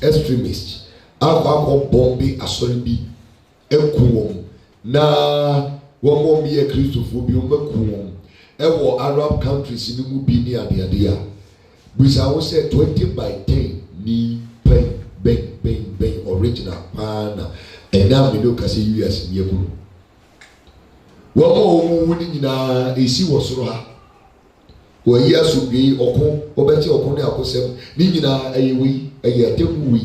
A: Extremists akọ bombi asori bi eku na wọ́n mọ̀ mi yẹ Kristofo bi wọ́n mẹ́ku wọ́n ẹwọ Arab countries ni mu bi ni adeade a bisa wọ́n sẹ́ 20/10 ni bẹ́ẹ̀ original paana ẹ̀dá mi ló kà sí US ní ẹ̀kú wọ́n mọ̀ wọ́n ní nyinaa èsì wọ̀ soro ha. Wọ́n yí asomdwe ọkọ ọbẹ̀tí ọkọ ní akọsẹ́m ní nyinaa ẹ̀yẹ wí ẹ̀yẹ ẹ̀tẹ̀kù wí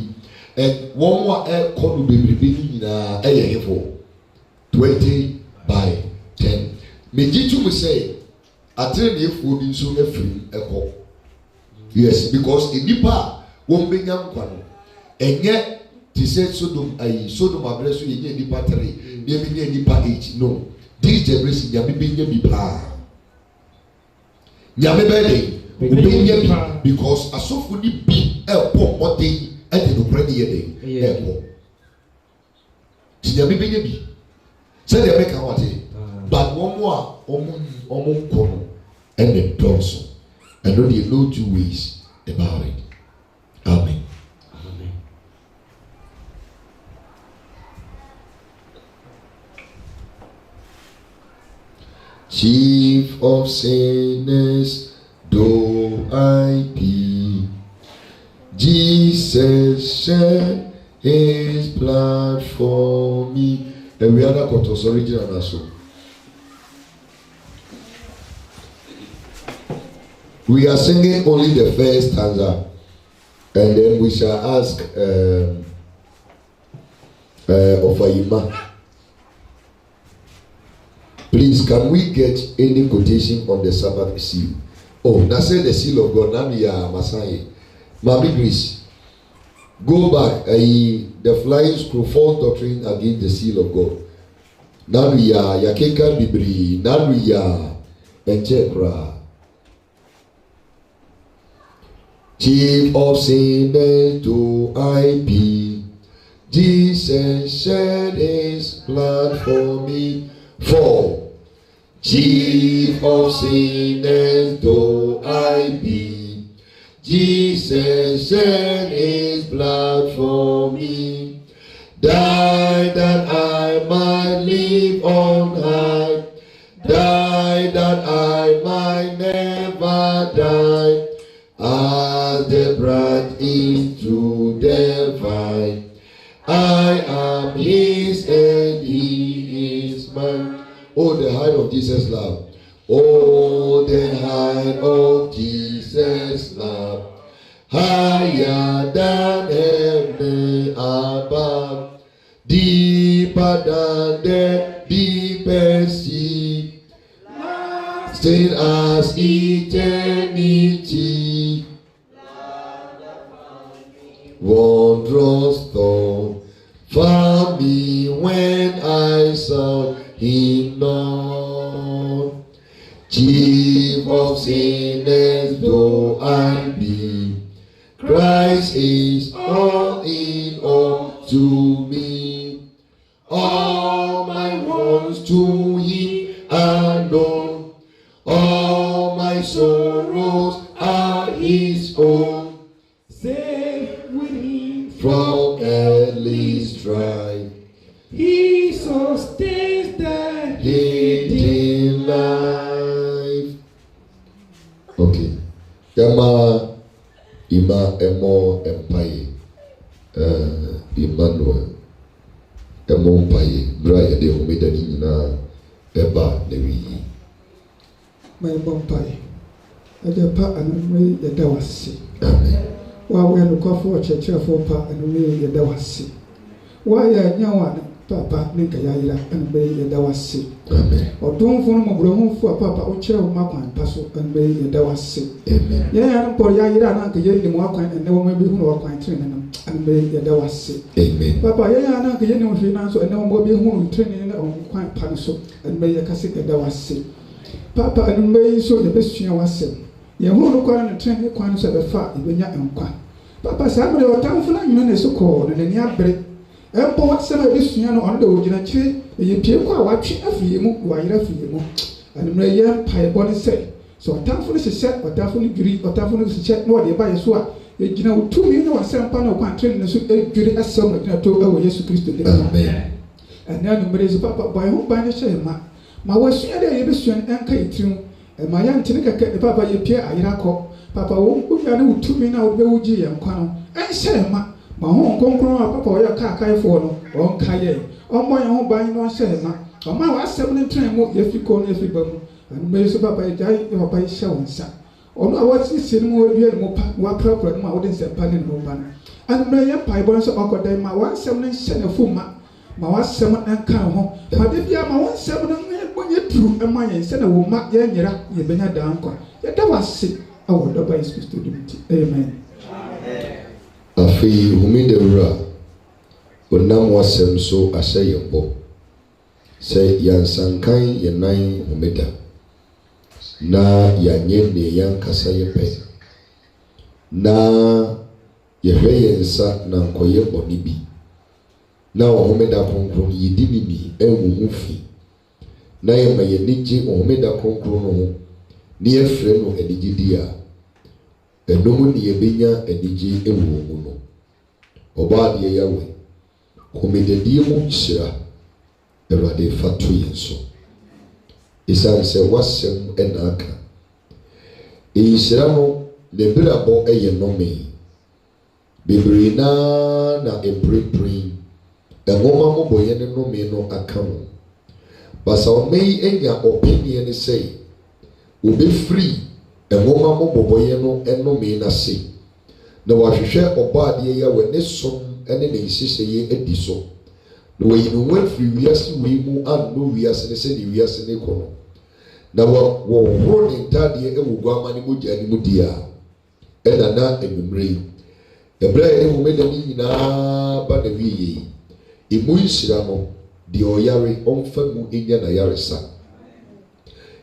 A: wọ́n wà ẹ̀kọ́ no bebrebe ní nyinaa ẹ̀yẹ hẹ́fọ́ 20/10. Mèjì túmù sẹ́ àtẹ̀rẹ̀ ní efuo bi nso efiri ẹ̀kọ́ yes because nípa wọ́n bẹ nya nkwa no ẹ̀nyẹ ti sẹ́ Sodom abẹ́rẹ́ so yẹ nyẹ nípa 3 ní ẹ̀mí nyẹ nípa 8 no this generation yà bẹ nyẹ bi braa. Nyame bɛde obɛnya bi because asɔfo ni bi ɛbɔ ɔden ɛde no kora ne yɛ den ɛbɔ ti nyame bɛnya bi sɛdeɛ bɛka wate but wɔn a wɔn nkɔ no ɛna dɔɔso ɛno deɛ no 2 ways about it. Amen. Chief of sinners, though I be, Jesus shed his blood for me. And we are not going to original also. We are singing only the first stanza, and then we shall ask of Ayima. Please, can we get any quotation on the Sabbath seal? Oh, now say the seal of God. Now we are Masai. Mami Grace, go back. The flying scroll, false doctrine against the seal of God. Now we are Yakeka Bibri. Now we are Enchekra. Chief of sinners do I be. Jesus shed his blood for me. For chief of sinners though I be, Jesus shed his blood for me, died that I might live on high, died that I might never die. the branch into the vine. I am his and he is mine. Oh, the height of Jesus' love. Oh, the height of Jesus' love. Higher than heaven above. Deeper than the deepest sea. Lasting as eternity. Wondrous thought found me when I saw him not. Chief of sinners though I be, Christ is all in all to me. All my wants to him are known. All my sorrows are his own.
E: Safe with him
A: From earthly strife,
E: he sustains the
A: hidden life. Okay. Yama ima emo empire. Emmanuel emo empire. Bra yade homeda ni nyina eba lewi.
E: my bumpy. I just part and way the dawasi.
A: Amen.
E: While we are the coffee church for part and way the dawasi. Why are you papa Ninkayala and way the dawasi?
A: Amen.
E: Or don't phone Mobro for papa or chair of Makwan Paso and way the dawasi.
A: Amen.
E: Yeah, for Yaya and Kayan Mwakwan and never maybe who are quite training and way the dawasi.
A: Amen.
E: Papa Yaya and Kayan finance and no more be who training on quite panaso and may a cassic the dawasi. Papa and may so the best you was said. You won't go and train your quans at the far, even young quan. Papa Samuel or town for 9 minutes so cold and then ya break. And for what some of this piano on the original tree, you appear quite watching a few while you feel. And may young pie bonnet say. So a town for this is set, but definitely agree, or definitely check more by a swat. You know, 2 million or 7 pound of one train and jury as some like I told our Jesus Christ.
A: Amen.
E: And now the is papa by whom by the shame. My was here the emission and Kate. And my young Tinica kept the papa you appear at Irako. Papa won't put you 2 minutes out of the Uji and Quano. And say, my home come from papa or your car for or Kaye. Or my own buying no say, ma. Or my was 7 train more if you call every bubble. And may so papa die or by showing son. Or no, what's this in more real more proper, my audience and panning no banner. And may your pie bonds or day my 1 send a full ma. My was 7 and come home. But if you are my 1 7 when you true and my send a woman, yera, you been a down. Yet that was sick. I would have by speak to divinity. Amen.
A: Afi humidewura onam wasem so ahye yebo se yansankan yenan humida na yanye ne yankasa yepe na yehwe yensa na nkoye boni bi na humida konkron yidinini enwufi na yema yeniji humida konkron no ni efre no enigidi a enomu ni yebenya enigi ewu mu no oba de yawe komededie mu hyira Ewurade fatu yenso isan se wasem enaka hyira no le birabo eye nome bibiri na empreprin engoma mo boye ne nome no aka mo basa omei enya opinion ne say obe free engoma mo boboye no enome na se na wahwehwe obade ya we ne som ene ne hihye edi so na we yinu wan free wiase we mu anno wiase ne se ne wiase ne kono na wo horo ne ntade e wo guama ne mogya ne mudia ena na enumre ebra e wo meda ni nyina ba na wiye emu nhira no de oyare omfa mu enya na yaresa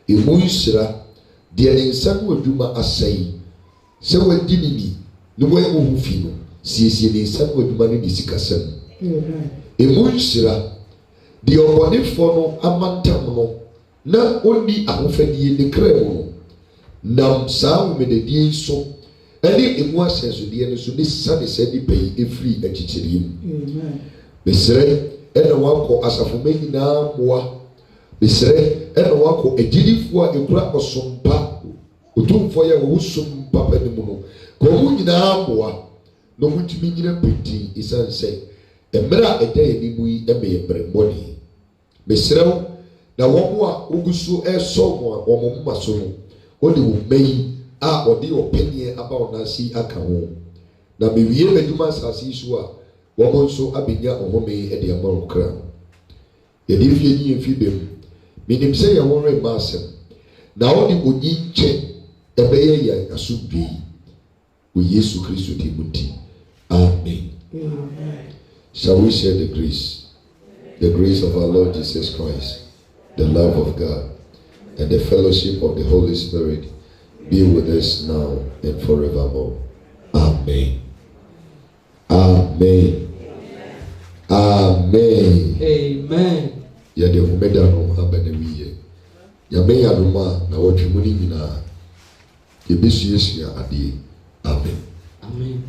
A: emu nhira de ne nsan waduma asai se wadi nini ne wo emu fi no siesie ne nsan waduma ne disikasam emu nhira de obonefo no amantam no na oni ahofadie ne kremo no nam saa umededie so ene emu asensodie ne so ne sane sadi pei efri achichirim besere ene wako asafoma nyina moa besere ene wako ejidifo a ekura osompa otumfo yɛ wo som papa ne mu no ko wo nyinaa mboa no mutumi nyina penti isanse emra ɛda yɛ mu yi ɛmɛ brembɔni mesrɛw na wɔn a oguso ɛsɔ mo a wɔn mma so no ɔde wo mɛyi a ɔde ɔpɛnyɛ aba ɔnasi aka ho na mewie bɛdwuma asase so a wɔn nso abenya ɔhome ɛde ama wo kra yɛde fie ni yɛn fi bɛm menim sɛ yɛn wɔn rema asɛm na ɔde onyi nkyɛn ɛbɛyɛ yɛn asomdwe wɔ Yesu Kristo di mu nti amen. Shall we share the grace of our Lord Jesus Christ, the love of God, and the fellowship of the Holy Spirit be with us now and forevermore. Amen. Amen. Amen.
D: Amen.
A: Yade umeda no habane wiye. Yame ya noma na wotwimuni nyina. Yebesu Yesu ya ade. Amen.
D: Amen.